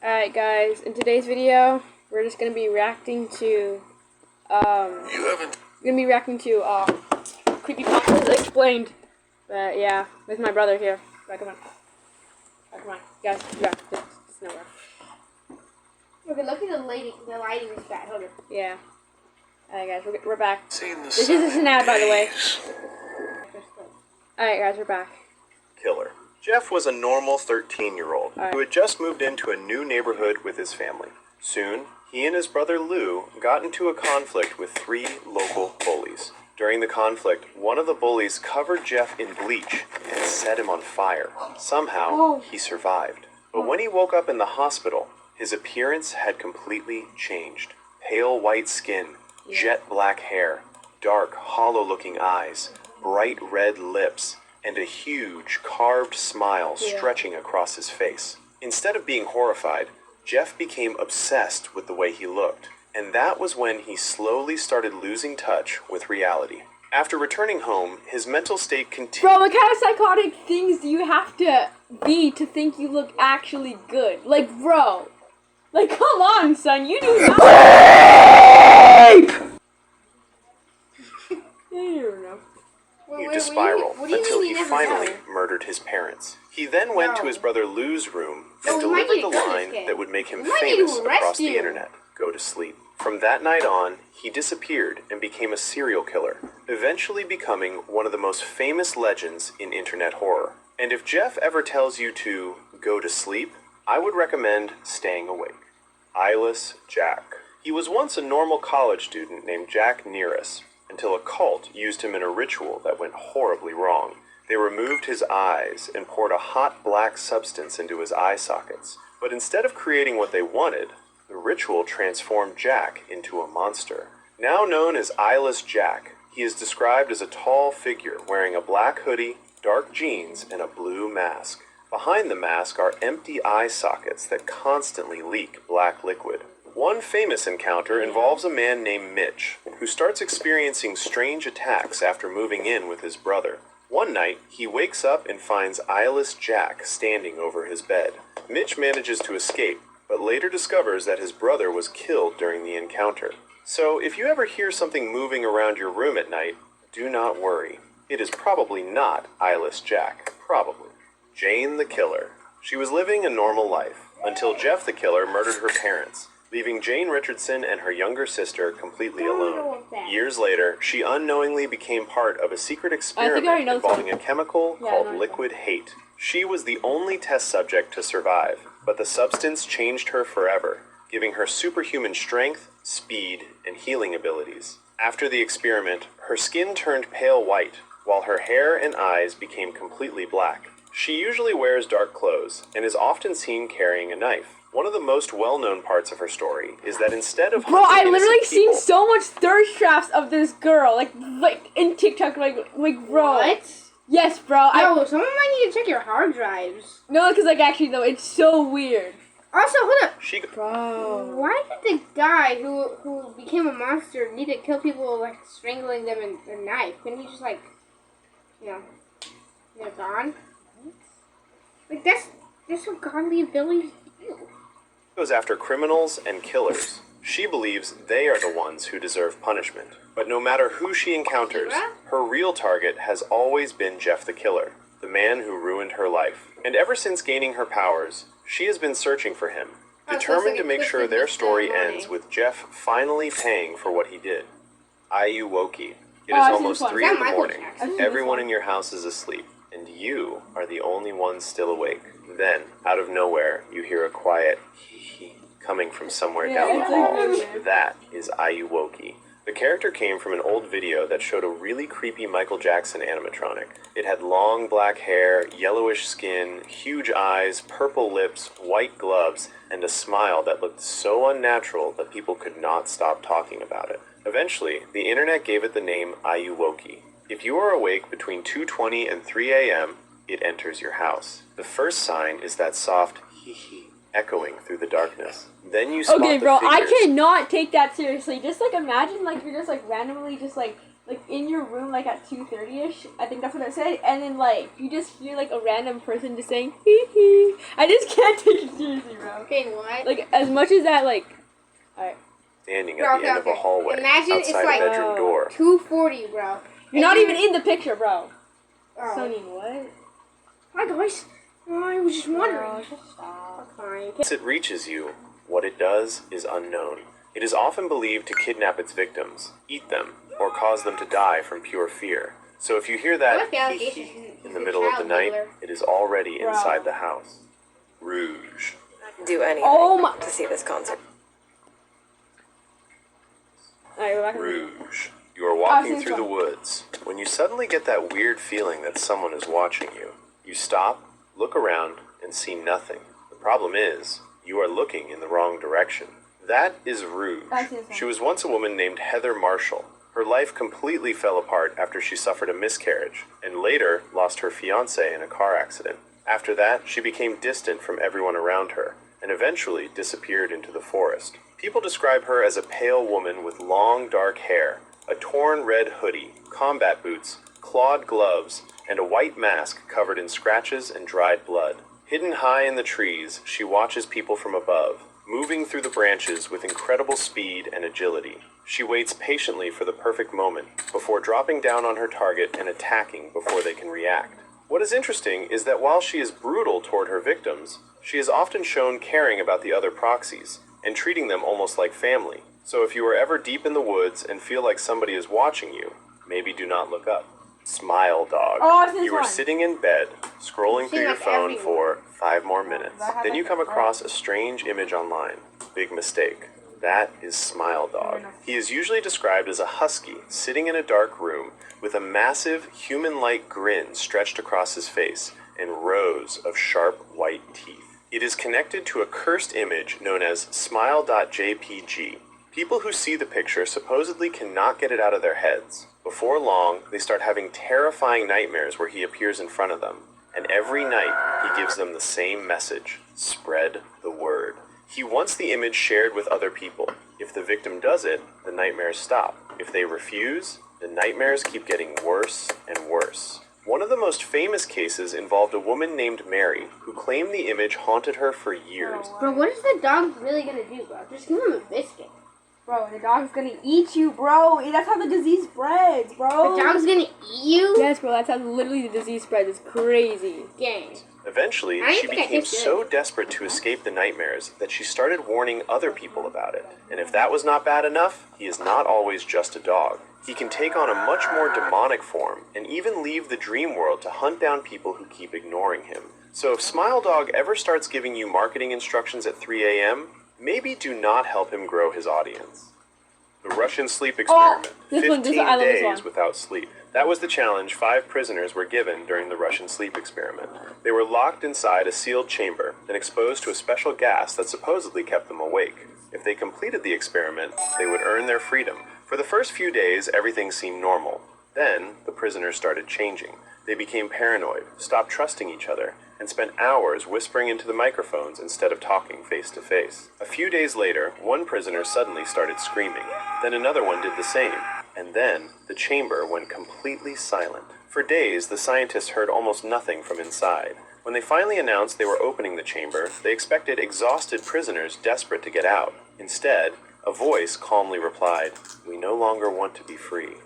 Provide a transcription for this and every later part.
Alright guys, in today's video, we're just gonna be reacting to, creepypastas explained. But yeah, with my brother here. Right, come on. Right, come on. Guys, it's nowhere. Okay, look at the lighting is bad. Hold on. Yeah. Alright guys, we're back. This is an ad, by the way. Alright guys, we're back. Killer. Jeff was a normal 13-year-old who had just moved into a new neighborhood with his family. Soon, he and his brother Lou got into a conflict with 3 local bullies. During the conflict, one of the bullies covered Jeff in bleach and set him on fire. Somehow, he survived. But when he woke up in the hospital, his appearance had completely changed. Pale white skin, jet black hair, dark, hollow-looking eyes, bright red lips, and a huge, carved smile stretching across his face. Instead of being horrified, Jeff became obsessed with the way he looked, and that was when he slowly started losing touch with reality. After returning home, his mental state continued. Bro, what kind of psychotic things do you have to be to think you look actually good? Like, bro. Like, come on, son, you do not. To spiral until he finally murdered his parents. He then went to his brother Lou's room and delivered the line that would make him famous across the internet. Go to sleep. From that night on, he disappeared and became a serial killer, eventually becoming one of the most famous legends in internet horror. And if Jeff ever tells you to go to sleep, I would recommend staying awake. Eyeless Jack. He was once a normal college student named Jack Nearus, until a cult used him in a ritual that went horribly wrong. They removed his eyes and poured a hot black substance into his eye sockets. But instead of creating what they wanted, the ritual transformed Jack into a monster. Now known as Eyeless Jack, he is described as a tall figure wearing a black hoodie, dark jeans, and a blue mask. Behind the mask are empty eye sockets that constantly leak black liquid. One famous encounter involves a man named Mitch, who starts experiencing strange attacks after moving in with his brother. One night, he wakes up and finds Eyeless Jack standing over his bed. Mitch manages to escape, but later discovers that his brother was killed during the encounter. So, if you ever hear something moving around your room at night, do not worry. It is probably not Eyeless Jack. Probably. Jane the Killer. She was living a normal life, until Jeff the Killer murdered her parents, leaving Jane Richardson and her younger sister completely alone. Years later, she unknowingly became part of a secret experiment involving a chemical called liquid hate. She was the only test subject to survive, but the substance changed her forever, giving her superhuman strength, speed, and healing abilities. After the experiment, her skin turned pale white, while her hair and eyes became completely black. She usually wears dark clothes, and is often seen carrying a knife. One of the most well-known parts of her story is that instead of I literally seen so much thirst traps of this girl, like in TikTok, like bro. What? Yes, bro. No, someone might need to check your hard drives. No, because actually though, it's so weird. Also, hold up. Bro. Why did the guy who became a monster need to kill people like strangling them in a knife? Couldn't he just they're gone? Like that's what godly abilities do. Goes after criminals and killers. She believes they are the ones who deserve punishment. But no matter who she encounters, her real target has always been Jeff the Killer, the man who ruined her life. And ever since gaining her powers, she has been searching for him, determined to make sure their story ends with Jeff finally paying for what he did. Ayuwoki. It is almost 3 in the morning. Everyone in your house is asleep, and you are the only one still awake. Then, out of nowhere, you hear a quiet hee-hee coming from somewhere down the hall. That is Ayuwoki. The character came from an old video that showed a really creepy Michael Jackson animatronic. It had long black hair, yellowish skin, huge eyes, purple lips, white gloves, and a smile that looked so unnatural that people could not stop talking about it. Eventually, the internet gave it the name Ayuwoki. If you are awake between 2:20 and 3 a.m., it enters your house. The first sign is that soft hee-hee echoing through the darkness. Then you spot okay, bro, the figures. I cannot take that seriously. Just imagine you're just randomly just like in your room like at 2:30ish. I think that's what I said. And then like you just hear like a random person just saying hee hee. I just can't take it seriously, bro. Okay, what? Like as much as that, like, alright. Standing at the end of a hallway Imagine outside it's like a bedroom door. 2:40, bro. You're not even in the picture, bro. Oh. Sonny, what? Hi guys. I was just wondering. Just stop. Fine. Once it reaches you, what it does is unknown. It is often believed to kidnap its victims, eat them, or cause them to die from pure fear. So if you hear that hee hee in the middle of the night, it is already inside the house. Rouge. Do anything to see this concert. Rouge. You are walking through the woods when you suddenly get that weird feeling that someone is watching you. You stop, look around, and see nothing. The problem is, you are looking in the wrong direction. That is Rouge. She was once a woman named Heather Marshall. Her life completely fell apart after she suffered a miscarriage, and later lost her fiancé in a car accident. After that, she became distant from everyone around her, and eventually disappeared into the forest. People describe her as a pale woman with long, dark hair, a torn red hoodie, combat boots, clawed gloves, and a white mask covered in scratches and dried blood. Hidden high in the trees, she watches people from above, moving through the branches with incredible speed and agility. She waits patiently for the perfect moment, before dropping down on her target and attacking before they can react. What is interesting is that while she is brutal toward her victims, she is often shown caring about the other proxies, and treating them almost like family. So if you are ever deep in the woods and feel like somebody is watching you, maybe do not look up. Smile Dog. You are sitting in bed, scrolling through your phone for 5 more minutes. Then you come across a strange image online. Big mistake. That is Smile Dog. He is usually described as a husky sitting in a dark room with a massive human-like grin stretched across his face and rows of sharp white teeth. It is connected to a cursed image known as smile.jpg. People who see the picture supposedly cannot get it out of their heads. Before long, they start having terrifying nightmares where he appears in front of them. And every night, he gives them the same message: spread the word. He wants the image shared with other people. If the victim does it, the nightmares stop. If they refuse, the nightmares keep getting worse and worse. One of the most famous cases involved a woman named Mary, who claimed the image haunted her for years. Bro, what is the dog really gonna do, bro? Just give him a biscuit. Bro, the dog's gonna eat you, bro. That's how the disease spreads, bro. The dog's gonna eat you? Yes, bro. That's how literally the disease spreads. It's crazy. Gang. Eventually, she became so desperate to escape the nightmares that she started warning other people about it. And if that was not bad enough, he is not always just a dog. He can take on a much more demonic form and even leave the dream world to hunt down people who keep ignoring him. So if Smile Dog ever starts giving you marketing instructions at 3 a.m., maybe do not help him grow his audience. The Russian sleep experiment. 15 days without sleep. That was the challenge 5 prisoners were given during the Russian sleep experiment. They were locked inside a sealed chamber and exposed to a special gas that supposedly kept them awake. If they completed the experiment, they would earn their freedom. For the first few days, everything seemed normal. Then, the prisoners started changing. They became paranoid, stopped trusting each other, and spent hours whispering into the microphones instead of talking face to face. A few days later, one prisoner suddenly started screaming. Then another one did the same. And then, the chamber went completely silent. For days, the scientists heard almost nothing from inside. When they finally announced they were opening the chamber, they expected exhausted prisoners desperate to get out. Instead, a voice calmly replied, "We no longer want to be free."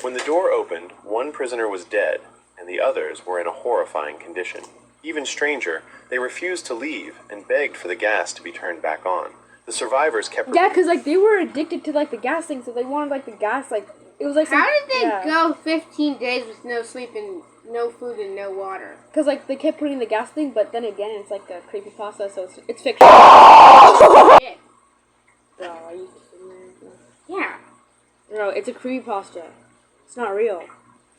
When the door opened, one prisoner was dead, and the others were in a horrifying condition. Even stranger, they refused to leave and begged for the gas to be turned back on. The survivors kept... Yeah, because, like, they were addicted to, like, the gas thing, so they wanted, like, the gas, like, it was, like... How did they go 15 days with no sleep and no food and no water? Because, like, they kept putting the gas thing, but then again, it's, like, a creepypasta, so it's fiction. Yeah. Bro, are you kidding me? Yeah. No, it's a creepypasta. It's not real.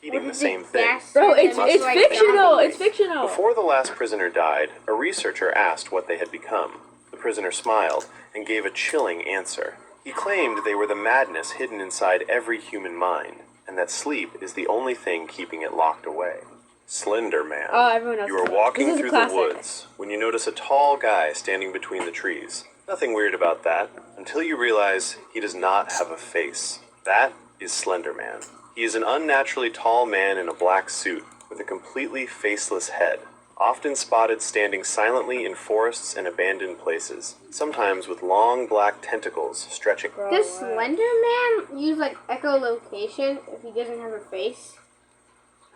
Eating the same thing. Bro, it's fictional. It's fictional. Before the last prisoner died, a researcher asked what they had become. The prisoner smiled and gave a chilling answer. He claimed they were the madness hidden inside every human mind, and that sleep is the only thing keeping it locked away. Slender Man. Oh, everyone knows. You are walking through the woods when you notice a tall guy standing between the trees. Nothing weird about that, until you realize he does not have a face. That is Slender Man. He is an unnaturally tall man in a black suit with a completely faceless head, often spotted standing silently in forests and abandoned places, sometimes with long black tentacles stretching. Does Slender Man use like echolocation if he doesn't have a face?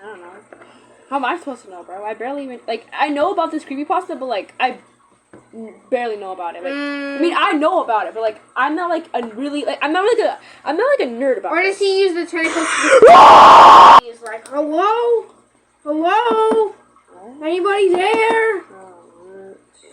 I don't know. How am I supposed to know, bro? I barely even I know about this creepypasta, but I barely know about it. I mean, I know about it, but I'm not I'm not like a nerd about it. Or does he use the tentacles? He's like, hello, hello, anybody there?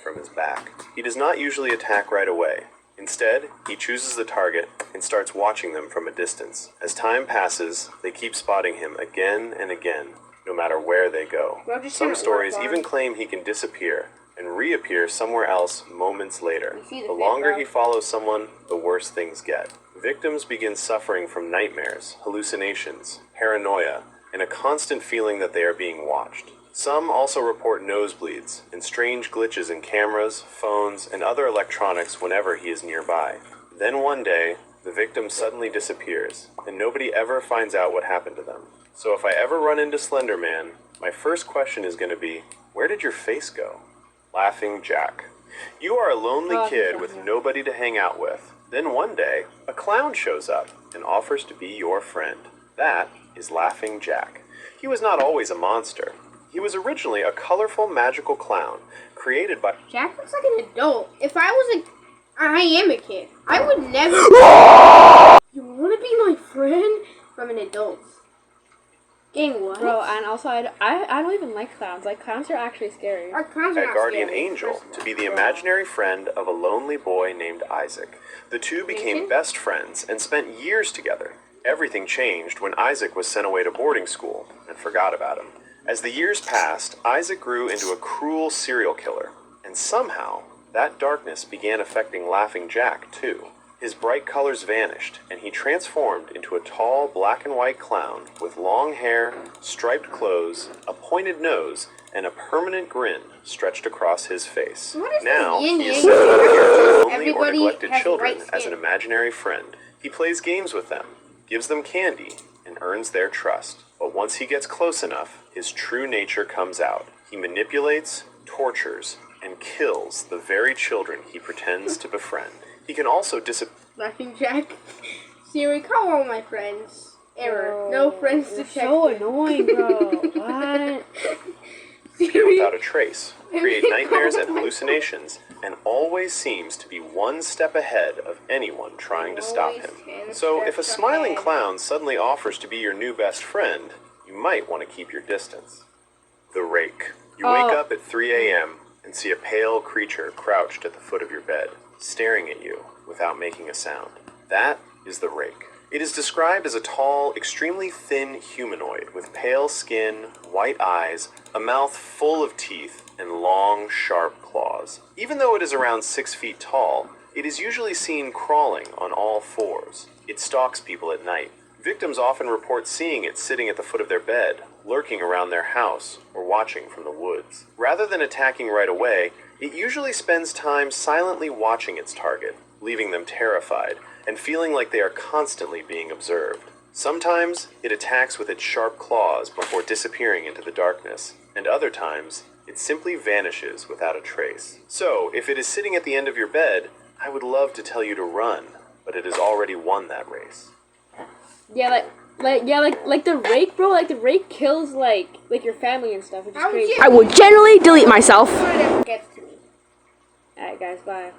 From his back. He does not usually attack right away. Instead, he chooses the target and starts watching them from a distance. As time passes, they keep spotting him again and again, no matter where they go. Some stories even claim he can disappear and reappear somewhere else moments later. The longer he follows someone, the worse things get. Victims begin suffering from nightmares, hallucinations, paranoia, and a constant feeling that they are being watched. Some also report nosebleeds and strange glitches in cameras, phones, and other electronics whenever he is nearby. Then one day, the victim suddenly disappears, and nobody ever finds out what happened to them. So if I ever run into Slender Man, my first question is going to be, where did your face go? Laughing Jack. You are a lonely kid with nobody to hang out with. Then one day, a clown shows up and offers to be your friend. That is Laughing Jack. He was not always a monster. He was originally a colorful magical clown created by... Jack looks like an adult. If I was I am a kid. I would never... You want to be my friend? From an adult. Getting what? Bro, and also I don't even like clowns. Clowns are actually scary. Clowns are a not guardian scary. angel to be the imaginary friend of a lonely boy named Isaac. The two became best friends and spent years together. Everything changed when Isaac was sent away to boarding school and forgot about him. As the years passed, Isaac grew into a cruel serial killer, and somehow that darkness began affecting Laughing Jack too. His bright colors vanished, and he transformed into a tall black and white clown with long hair, striped clothes, a pointed nose, and a permanent grin stretched across his face. Now he is sent out here to lonely or neglected children as an imaginary friend. He plays games with them, gives them candy, and earns their trust. But once he gets close enough, his true nature comes out. He manipulates, tortures, and kills the very children he pretends to befriend. He can also Laughing Jack. Siri, call all my friends. Error. No friends detected. So annoying, bro. What? Without a trace, create nightmares and hallucinations, and always seems to be one step ahead of anyone trying to stop him. So if a smiling clown suddenly offers to be your new best friend, you might want to keep your distance. The Rake. You wake up at 3 a.m. and see a pale creature crouched at the foot of your bed, staring at you without making a sound. That is the Rake. It is described as a tall, extremely thin humanoid with pale skin, white eyes, a mouth full of teeth, and long, sharp claws. Even though it is around 6 feet tall, it is usually seen crawling on all fours. It stalks people at night. Victims often report seeing it sitting at the foot of their bed, lurking around their house, or watching from the woods. Rather than attacking right away, it usually spends time silently watching its target, leaving them terrified, and feeling like they are constantly being observed. Sometimes, it attacks with its sharp claws before disappearing into the darkness, and other times, it simply vanishes without a trace. So, if it is sitting at the end of your bed, I would love to tell you to run, but it has already won that race. Yeah, like the Rake, bro. Like the Rake kills like your family and stuff, which is crazy. I would generally delete myself. Gets to me. Alright, guys, bye.